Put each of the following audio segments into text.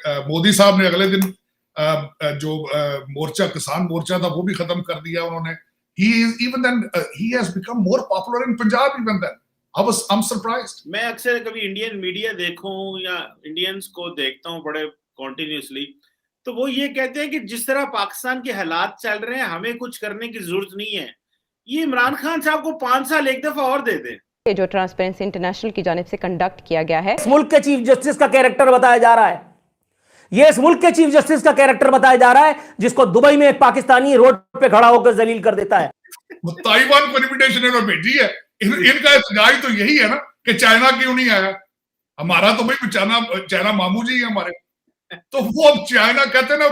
मोदी साहब ने अगले दिन जो मोर्चा, किसान मोर्चा था, वो भी खत्म कर दिया उन्होंने। He has become more popular in Punjab even then. I'm surprised. मैं अक्सर कभी इंडियन मीडिया देखूं या इंडियंस को देखता हूं बड़े कॉन्टिन्यूसली, तो वो ये कहते हैं कि जिस तरह पाकिस्तान के हालात चल रहे हैं हमें कुछ करने की जरूरत नहीं है। ये इमरान खान साहब को 5 साल एक दफा और दे दे। ये जो ट्रांसपेरेंसी इंटरनेशनल की जानिब से कंडक्ट किया गया है, इस मुल्क के चीफ जस्टिस का कैरेक्टर बताया जा रहा है। ये इस मुल्क के चीफ जस्टिस का कैरेक्टर बताया जा रहा है जिसको दुबई में एक पाकिस्तानी रोड पे खड़ा होकर जलील कर देता है। ताइवान को इनविटेशन इन्होंने भेजी है। इनका एहतजाज तो यही है ना कि चाइना क्यों नहीं आया। हमारा तो भाई चाइना मामू जी है हमारे, तो वो अब चाइना कहते हैं ना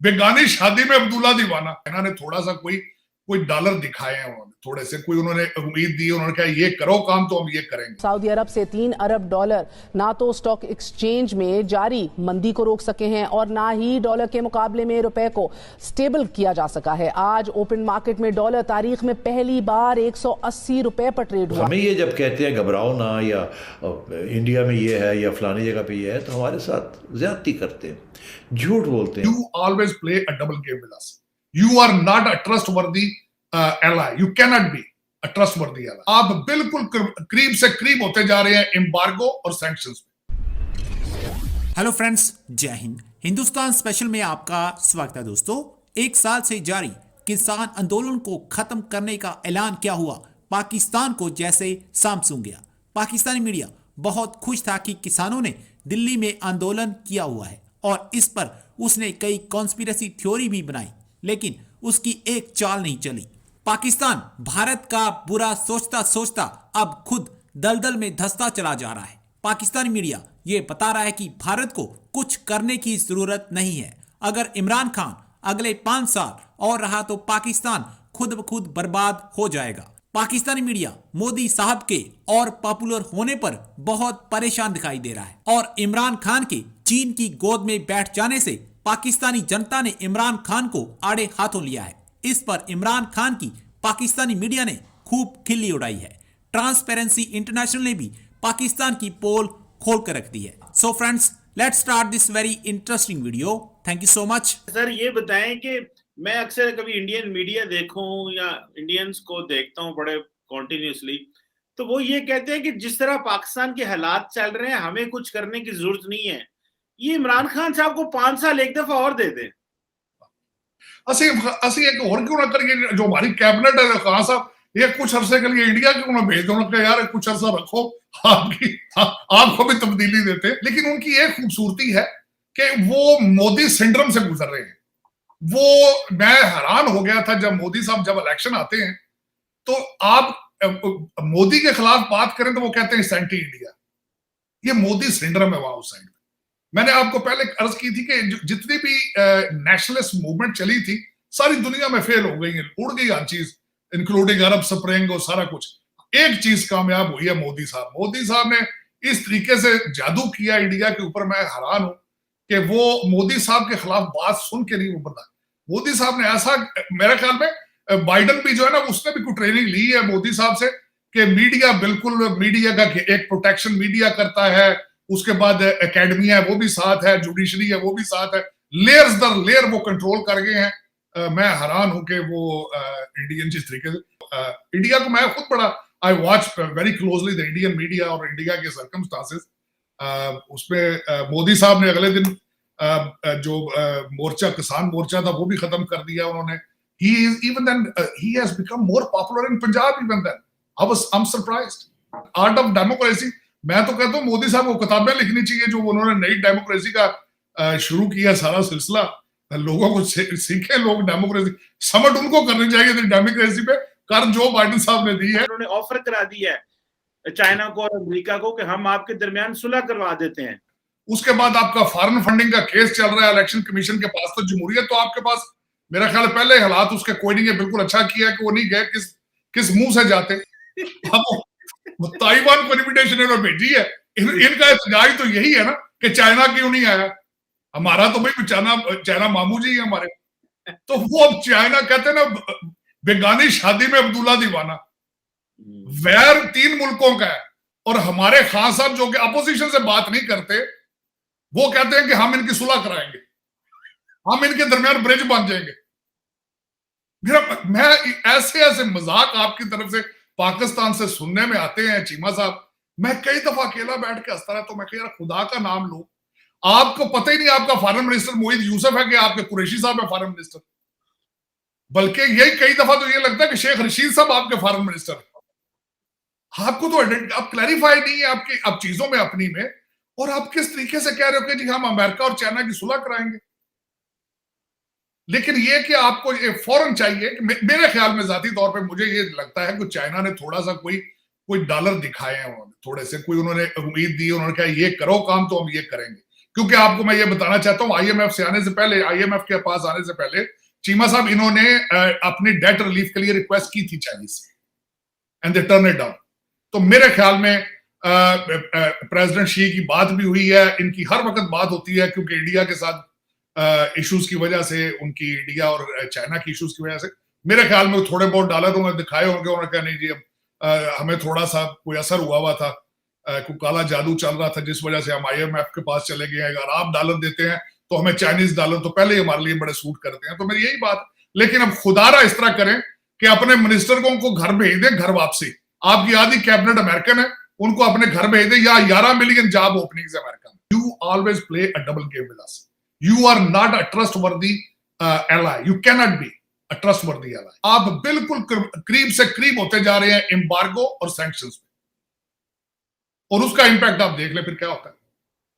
बेगानी शादी में अब्दुल्ला दीवाना। चाइना ने थोड़ा सा कोई डॉलर दिखाए हैं, उन्होंने थोड़े से कोई उन्होंने उम्मीद दी, उन्होंने कहा ये करो काम तो हम ये करेंगे। सऊदी अरब से 3 अरब डॉलर ना तो स्टॉक एक्सचेंज में जारी मंदी को रोक सके हैं और ना ही डॉलर के मुकाबले में रुपए को स्टेबल किया जा सका है। आज ओपन मार्केट में डॉलर तारीख में पहली बार 180 रुपए पर ट्रेड हुआ। हमें ये जब कहते हैं घबराओ ना या इंडिया में ये है या फलानी जगह पे ये है, तो हमारे साथ ज्यादती करते हैं, झूठ बोलते हैं। You always play a double game with us. You are not a trustworthy ally. You cannot be a trustworthy ally. आप बिल्कुल करीब से करीब होते जा रहे हैं एम्बार्गो और सैंक्शंस में। हेलो फ्रेंड्स, जय हिंद। हिंदुस्तान स्पेशल में आपका स्वागत है दोस्तों। 1 साल से जारी किसान आंदोलन को खत्म करने का ऐलान क्या हुआ, पाकिस्तान को जैसे सांप सूंघ गया। पाकिस्तानी मीडिया बहुत खुश था कि किसानों ने दिल्ली में आंदोलन किया हुआ है और इस पर उसने कई कॉन्स्पिरेसी थ्योरी भी बनाई, लेकिन उसकी एक चाल नहीं चली। पाकिस्तान भारत का बुरा सोचता सोचता अब खुद दलदल में धंसता चला जा रहा है। पाकिस्तानी मीडिया ये बता रहा है कि भारत को कुछ करने की जरूरत नहीं है। अगर इमरान खान अगले 5 साल और रहा तो पाकिस्तान खुद ब खुद बर्बाद हो जाएगा। पाकिस्तानी मीडिया मोदी साहब के और पॉपुलर होने पर बहुत परेशान दिखाई दे रहा है और इमरान खान के चीन की गोद में बैठ जाने से पाकिस्तानी जनता ने इमरान खान को आड़े हाथों लिया है। इस पर इमरान खान की पाकिस्तानी मीडिया ने खूब खिल्ली उड़ाई है। ट्रांसपेरेंसी इंटरनेशनल ने भी पाकिस्तान की पोल खोल कर रख दी है। So friends, let's start this very interesting video. Thank you so much. Sir ये बताएं कि मैं अक्सर कभी इंडियन मीडिया देखूं या इंडियंस को देखता हूं बड़े कॉन्टिन्यूसली, तो वो ये कहते हैं कि जिस तरह पाकिस्तान के हालात चल रहे हैं हमें कुछ करने की जरूरत नहीं है। ये इमरान खान साहब को 5 साल एक दफा और दे दे। ਅਸੀਂ एक और क्यों ना करिए, जो हमारी कैबिनेट है खान साहब, ये कुछ अरसे के लिए इंडिया क्यों ना भेज दो, उन्होंने यार कुछ अरसा रखो, आपको भी तब्दीली देते। लेकिन उनकी एक खूबसूरती है कि वो मोदी सिंड्रोम से गुजर रहे हैं। वो मैं हैरान हो गया था जब मोदी साहब जब इलेक्शन आते हैं तो आप मोदी के खिलाफ बात करें तो वो कहते हैं सेंटी इंडिया। ये मोदी सिंड्रोम है वहां उस साइड। मैंने आपको पहले अर्ज की थी कि जितनी भी नेशनलिस्ट मूवमेंट चली थी सारी दुनिया में फेल हो गई है, उड़ गई हर चीज, इंक्लूडिंग अरब स्प्रिंग और सारा कुछ। एक चीज कामयाब हुई है मोदी साहब। मोदी साहब ने इस तरीके से जादू किया इंडिया के ऊपर, मैं हैरान हूं कि वो मोदी साहब के खिलाफ बात सुन के नहीं उभरता। मोदी साहब ने ऐसा, मेरे ख्याल में बाइडन भी जो है ना उसने भी कुछ ट्रेनिंग ली है मोदी साहब से कि मीडिया, बिल्कुल मीडिया का एक प्रोटेक्शन मीडिया करता है, उसके बाद एकेडमी है वो भी साथ है, जुडिशरी है वो भी साथ है, लेयर्स दर लेयर वो कंट्रोल कर गए हैं। मैं हैरान हूं कि वो इंडियन जिस तरीके से इंडिया को, मैं खुद बड़ा I watch very closely the Indian media और इंडिया के सर्कमस्टांसेस। उसमें मोदी साहब ने अगले दिन जो मोर्चा, किसान मोर्चा था, वो भी खत्म कर दिया उन्होंने। he has become more popular in Punjab even then. I'm surprised. Art of Democracy, मैं तो कहता हूँ मोदी साहब को किताबें लिखनी चाहिए जो उन्होंने नई डेमोक्रेसी का शुरू किया सारा सिलसिला। लोगों को सीखे लोग डेमोक्रेसी, समझ उनको करनी चाहिए थी डेमोक्रेसी पे, कर जो बाइडेन साहब ने दी है। उन्होंने ऑफर करा दी है चाइना को और अमेरिका को कि हम आपके दरमियान सुलह करवा देते हैं। उसके बाद आपका फॉरेन फंडिंग का केस चल रहा है इलेक्शन कमीशन के पास। तो जमहूरियत तो आपके पास, मेरा ख्याल पहले हालात उसके कोई नहीं है। बिल्कुल अच्छा किया कि वो नहीं गए, किस मुंह से जाते। ताइवान को इनविटेशन इन्होंने भेजी है। इनका एहतजाज तो यही है ना कि चाइना क्यों नहीं आया। हमारा तो भाई चाइना मामू जी है हमारे, तो वो अब चाइना कहते हैं ना बेगानी शादी में अब्दुल्ला दीवाना। वैर 3 मुल्कों का है और हमारे खान साहब जो कि अपोजिशन से बात नहीं करते, वो कहते हैं कि हम इनकी सुलह कराएंगे, हम इनके दरमियान ब्रिज बन जाएंगे। मैं ऐसे ऐसे मजाक आपकी तरफ से पाकिस्तान से सुनने में आते हैं चीमा साहब, मैं कई दफा अकेला बैठ के हंसता रहता हूं। मैं कह यार खुदा का नाम लो, आपको पता ही नहीं आपका फॉरेन मिनिस्टर मोहित यूसुफ है कि आपके कुरैशी साहब है फॉरेन मिनिस्टर। बल्कि यही कई दफा तो ये लगता है कि शेख रशीद साहब आपके फॉरेन मिनिस्टर है। आपको तो आप क्लैरिफाई नहीं है आपकी अब चीजों में अपनी में, और आप किस तरीके से कह रहे हो कि जी हम अमेरिका और चाइना की सुलह कराएंगे। लेकिन ये कि आपको ये फौरन चाहिए कि मेरे ख्याल में जाती तौर पे मुझे ये लगता है कि चाइना ने थोड़ा सा कोई डॉलर दिखाए हैं, उन्होंने थोड़े से कोई उन्होंने उम्मीद दी, उन्होंने कहा ये करो काम तो हम ये करेंगे। क्योंकि आपको मैं ये बताना चाहता हूं, आईएमएफ से आने से पहले, आईएमएफ के पास आने से पहले चीमा साहब इन्होंने अपनी डेट रिलीफ के लिए रिक्वेस्ट की थी चाइनीज से, and they turn it down. तो मेरे ख्याल में प्रेसिडेंट शी की बात भी हुई है, इनकी हर वक्त बात होती है क्योंकि इंडिया के साथ इश्यूज की वजह से, उनकी इंडिया और चाइना की इश्यूज की वजह से मेरे ख्याल में थोड़े बहुत डॉलर उन्होंने दिखाए होंगे। उन्होंने कहा नहीं जी अब हमें थोड़ा सा कोई असर हुआ था, कोई काला जादू चल रहा था जिस वजह से हम आईएमएफ के पास चले गए हैं। अगर आप डॉलर देते हैं तो हमें चाइनीज डॉलर तो पहले ही हमारे लिए बड़े सूट करते हैं। तो मेरी यही बात, लेकिन अब खुदारा इस तरह करें कि अपने मिनिस्टर को उनको घर भेज दें, घर वापसी। आपकी आधी कैबिनेट अमेरिकन है, उनको अपने घर भेज दें, या 11 मिलियन जॉब ओपनिंग्स अमेरिका में। You always play a double game with us. You are not a trustworthy ally. You cannot be a trustworthy ally. आप बिल्कुल करीब से करीब होते जा रहे हैं एम्बार्गो और सैंक्शंस में, और उसका इंपैक्ट आप देख ले फिर क्या होता है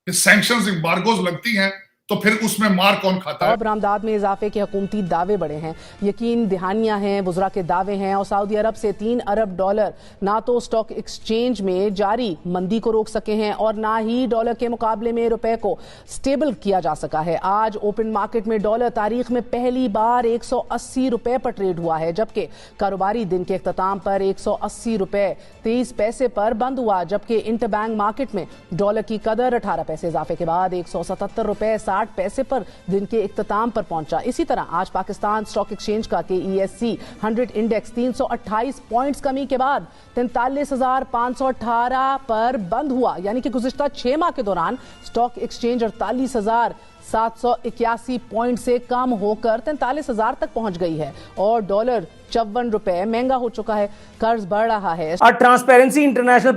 कि सैंक्शंस एम्बार्गोज लगती हैं तो फिर उसमें मार कौन खाता है। और बरामदात में इजाफे के हुकूमती दावे बढ़े हैं, यकीन दहानियां हैं, बुजरा के दावे हैं, और सऊदी अरब से $3 अरब ना तो स्टॉक एक्सचेंज में जारी मंदी को रोक सके हैं और ना ही डॉलर के मुकाबले में रुपए को स्टेबल किया जा सका है। आज ओपन मार्केट में डॉलर तारीख में पहली बार 180 रुपए पर ट्रेड हुआ है, जबकि कारोबारी दिन के इख्तिताम पर 180 रुपए 23 पैसे पर बंद हुआ। जबकि इंटरबैंक मार्केट में डॉलर की कदर 18 पैसे इजाफे के बाद 177 रुपए 60 पैसे पर दिन के इख्तिताम पर पहुंचा। इसी तरह आज पाकिस्तान स्टॉक एक्सचेंज का KESC 100 इंडेक्स 328 पॉइंट्स कमी के बाद 43,518 पर बंद हुआ। यानी कि गुज़िश्ता 6 माह के दौरान स्टॉक एक्सचेंज 48,781 पॉइंट से कम होकर 43,000 तक पहुंच गई है और डॉलर 54 रुपए महंगा हो चुका है, कर्ज बढ़ रहा है। A Transparency International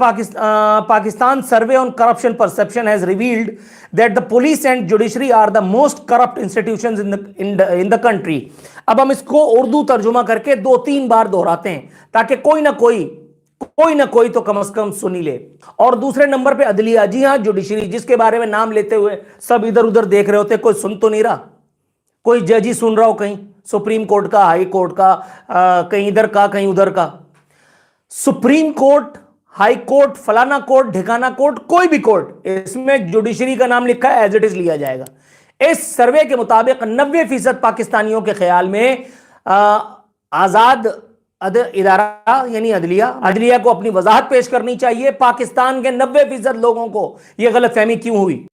Pakistan survey on corruption perception has revealed that the police and judiciary are the most corrupt institutions in the country. अब हम इसको उर्दू तर्जुमा करके 2-3 बार दोहराते हैं ताकि कोई ना कोई तो कम से कम सुनी ले। और दूसरे नंबर पे अदलिया, जी हां जुडिशरी, जिसके बारे में नाम लेते हुए सब इधर उधर देख रहे होते, कोई सुन तो नहीं रहा, कोई जज ही सुन रहा हो, कहीं सुप्रीम कोर्ट का, हाई कोर्ट का, कहीं इधर का कहीं उधर का। सुप्रीम कोर्ट, हाई कोर्ट, फलाना कोर्ट, ढिकाना कोर्ट, कोई भी कोर्ट, इसमें जुडिशरी का नाम लिखा है, एज इट इज लिया जाएगा। इस सर्वे के मुताबिक 90% पाकिस्तानियों के ख्याल में आजाद इदारा यानी अदलिया को अपनी वजाहत पेश करनी चाहिए। पाकिस्तान के 90% लोगों को यह गलतफहमी क्यों हुई?